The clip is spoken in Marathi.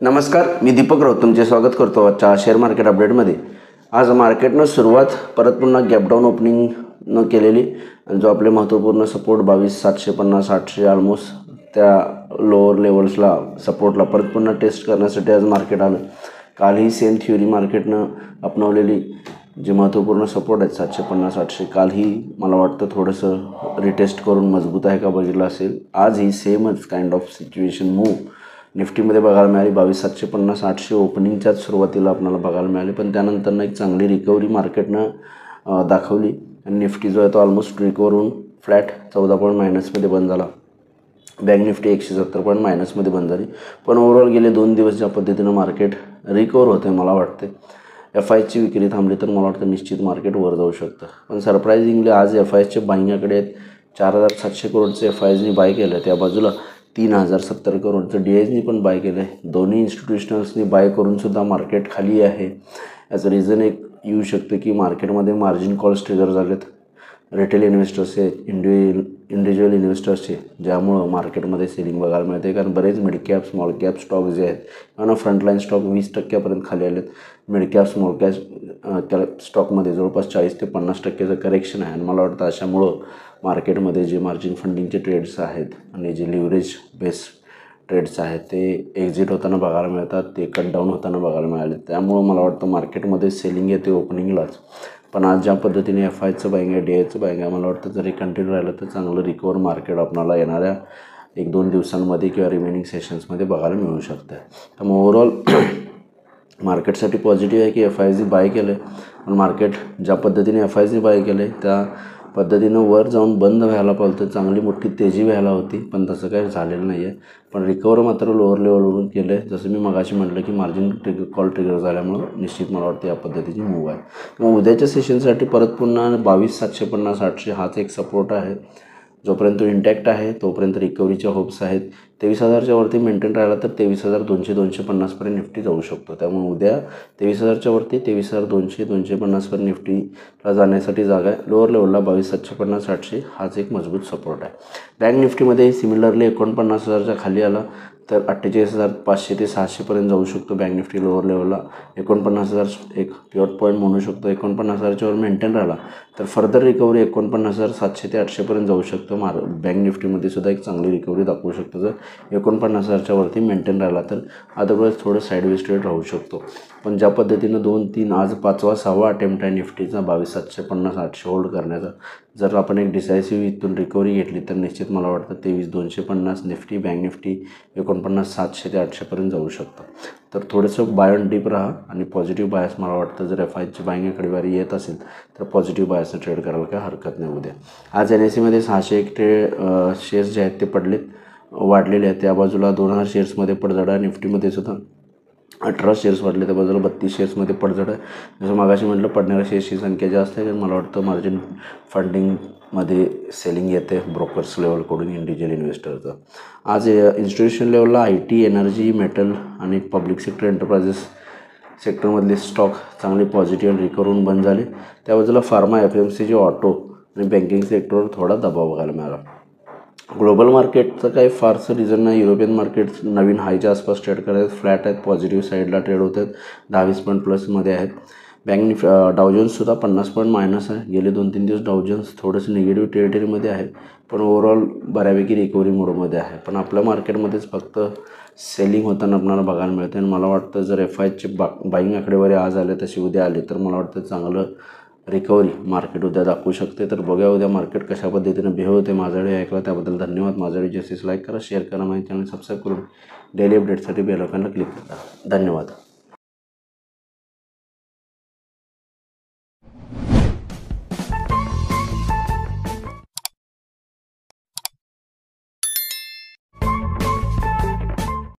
नमस्कार, मी दीपक राऊत तुमचे स्वागत करतो आजच्या शेअर मार्केट अपडेटमध्ये। आज मार्केटनं सुरुवात परत पुन्हा गॅप डाऊन ओपनिंगनं केलेली आणि जो आपले महत्त्वपूर्ण सपोर्ट 22,750 800 ऑलमोस्ट त्या लोअर लेवल्सला सपोर्टला परत पुन्हा टेस्ट करण्यासाठी आज मार्केट आलं। कालही सेम थ्योरी मार्केटनं अपनावलेली जे महत्त्वपूर्ण सपोर्ट आहेत 750 800 कालही मला वाटतं थोडंसं रिटेस्ट करून मजबूत आहे का बघितलं असेल। आज ही सेमच काइंड ऑफ सिच्युएशन मूव निफ्टीमध्ये बघायला मिळाली। 22,750 800 ओपनिंगच्याच सुरुवातीला आपल्याला बघायला मिळाली, पण त्यानंतर एक चांगली रिकव्हरी मार्केटनं दाखवली आणि निफ्टी जो आहे तो ऑलमोस्ट रिकवर होऊन फ्लॅट 14 पॉईंट मायनसमध्ये बंद झाला। बँक निफ्टी 170 पॉईंट मायनसमध्ये बंद झाली, पण ओव्हरऑल गेले 2 दिवस ज्या पद्धतीनं मार्केट रिकवर होते मला वाटते FIची विक्री थांबली तर मला वाटतं निश्चित मार्केट वर जाऊ शकतं। पण सरप्रायझिंगली आज FIचे बाईंगकडे आहेत 4,700 करोडचे FIजनी बाय केलं, त्या बाजूला 3,070 करोडचं DIजनी पण बाय केलं आहे। दोन्ही इन्स्टिट्यूशनल्सनी बाय करूनसुद्धा मार्केट खाली आहे। याचं रिझन एक येऊ शकतं की मार्केटमध्ये मार्जिन कॉल्स ट्रिगर झालेत रिटेल इन्व्हेस्टर्सचे, इंडिव्हिज्युअल इन्व्हेस्टर्सचे, ज्यामुळं मार्केटमध्ये सेलिंग बघायला मिळते। कारण बरेच mid cap small cap stock जे आहेत आणि फ्रंटलाईन स्टॉक 20% खाली आलेत। मिड कॅप स्मॉल कॅप स्टॉकमध्ये जवळपास 40 ते 50%चं करेक्शन आहे आणि मला वाटतं अशामुळं मार्केटमध्ये जे मार्जिन फंडिंगचे ट्रेड्स आहेत आणि जे लिव्हरेज बेस ट्रेड्स आहेत ते एक्झिट होताना बघायला मिळतात, ते कट डाऊन होताना बघायला मिळाले। त्यामुळं मला वाटतं मार्केटमध्ये सेलिंग येते ओपनिंगलाच। पण आज ज्या पद्धतीने FIचं बाईंग आहे DIचं बाईंग आहे मला वाटतं जर हे कंटिन्यू राहिलं तर चांगलं रिकवर मार्केट आपल्याला येणाऱ्या 1-2 दिवसांमध्ये किंवा रिमेनिंग सेशन्समध्ये बघायला मिळू शकतं। त्यामुळे ओव्हरऑल मार्केटसाठी पॉझिटिव्ह आहे की FIजी बाय केलं आहे, पण मार्केट ज्या पद्धतीने FIजी बाय केलं आहे त्या पद्धतीनं वर जाऊन बंद व्हायला पाहिजे, चांगली मोठी तेजी व्हायला होती, पण तसं काही झालेलं नाही आहे। पण रिकवर मात्र लोअर लेवलवरून केलं आहे। जसं मी मगाशी म्हटलं की मार्जिन कॉल ट्रिगर झाल्यामुळं निश्चित मला वाटतं या पद्धतीची मूव आहे। मग उद्याच्या सेशनसाठी परत पुन्हा 22,750 800 हाच एक सपोर्ट आहे। जोपर्यंत तो इंटॅक्ट आहे तोपर्यंत रिकव्हरीच्या होप्स आहेत। 23,000च्या वरती मेंटेन राहिला तर 23,200 250 पर्यंत निफ्टी जाऊ शकतो। त्यामुळे उद्या 23,000च्या वरती 23,200 250 पर्यंत निफ्टीला जाण्यासाठी जागा आहे। लोअर लेवलला 22,750 800 हाच एक मजबूत सपोर्ट आहे। बँक निफ्टीमध्ये सिमिलरली 49,000च्या खाली आला तर 48,500 ते 600 पर्यंत जाऊ शकतो। बँक निफ्टी लोअर लेवलला 49,000 एक पिवट पॉईंट म्हणू शकतो। 49,000च्या वर मेंटेन राहिला तर फर्दर रिकव्हरी 49,700 ते 800 पर्यंत जाऊ शकतो। बँक निफ्टीमध्ये सुद्धा एक चांगली रिकव्हरी दाखवू शकतो जर 49,000च्या वरती मेंटेन राहिला तर। अदरवाईज थोडं साईडवेज ट्रेड राहू शकतो। पण ज्या पद्धतीनं 2-3 आज 5वा-6वा अटेम्प्ट आहे निफ्टीचा 22,750 800 होल्ड करण्याचा, जर आपण एक डिसायसिव्ह इथून रिकव्हरी घेतली तर निश्चित मला वाटतं 23,250 निफ्टी बँक निफ्टी 49,700 ते 800 पर्यंत जाऊ शकतं। तर थोडंसं बाय ऑन डीप राहा आणि पॉझिटिव्ह बायस मला वाटतं जर FIची बाईंग आकडेवारी येत असेल तर पॉझिटिव्ह बायसनं ट्रेड करायला काय हरकत नाही उद्या। आज NSEमध्ये 601 शेअर्स जे आहेत ते पडलेत, वाढलेले आहेत। त्या बाजूला 2,000 शेअर्समध्ये पडझड आहे। निफ्टीमध्ये सुद्धा 18 शेअर्स वाढले, त्या बाजूला 32 शेअर्समध्ये पडझड आहे। जसं मागाशी म्हटलं पडणाऱ्या शेअर्सची संख्या जास्त आहे, मला वाटतं मार्जिन फंडिंगमध्ये सेलिंग येते ब्रोकर्स लेवलकडून इंडिव्हिज्युअल इन्व्हेस्टरचं। आज इन्स्टिट्यूशन लेवलला IT एनर्जी मेटल आणि पब्लिक सेक्टर एंटरप्राइजेस सेक्टरमधले स्टॉक चांगले पॉझिटिव्ह रिकवर होऊन बंद झाले। त्या बाजूला फार्मा FMCG ऑटो आणि बँकिंग सेक्टरवर थोडा दबाव बघायला मिळाला। ग्लोबल मार्केटचं काही फारसं रिझन नाही। युरोपियन मार्केट्स नवीन हायच्या आसपास ट्रेड करत आहेत, फ्लॅट आहेत, पॉझिटिव्ह साईडला ट्रेड होत आहेत, 10-20 पॉईंट प्लसमध्ये आहेत। बँक डावजन्ससुद्धा 50 पॉईंट मायनस आहे। गेले 2-3 दिवस डावजन्स थोडंसं निगेटिव्ह टेरिटरीमध्ये आहे, पण ओव्हरऑल बऱ्यापैकी रिकव्हरी मोडमध्ये आहे। पण आपल्या मार्केटमध्येच फक्त सेलिंग होताना आपल्याला बघायला मिळते आणि मला वाटतं जर FIचे बाईंग आकडेवारी आज आले तशी उद्या आले तर मला वाटतं चांगलं रिकव्हरी मार्केट उद्या दाखवू शकते। तर बघूया उद्या मार्केट कशा पद्धतीनं बिहेव होते। माझा व्हिडिओ ऐकला त्याबद्दल धन्यवाद। माझा व्हिडिओ जास्तीत लाईक करा, शेअर करा, माझ्या चॅनल सबस्क्राईब करून डेली अपडेटसाठी बेल आयकॉनला क्लिक करा। धन्यवाद।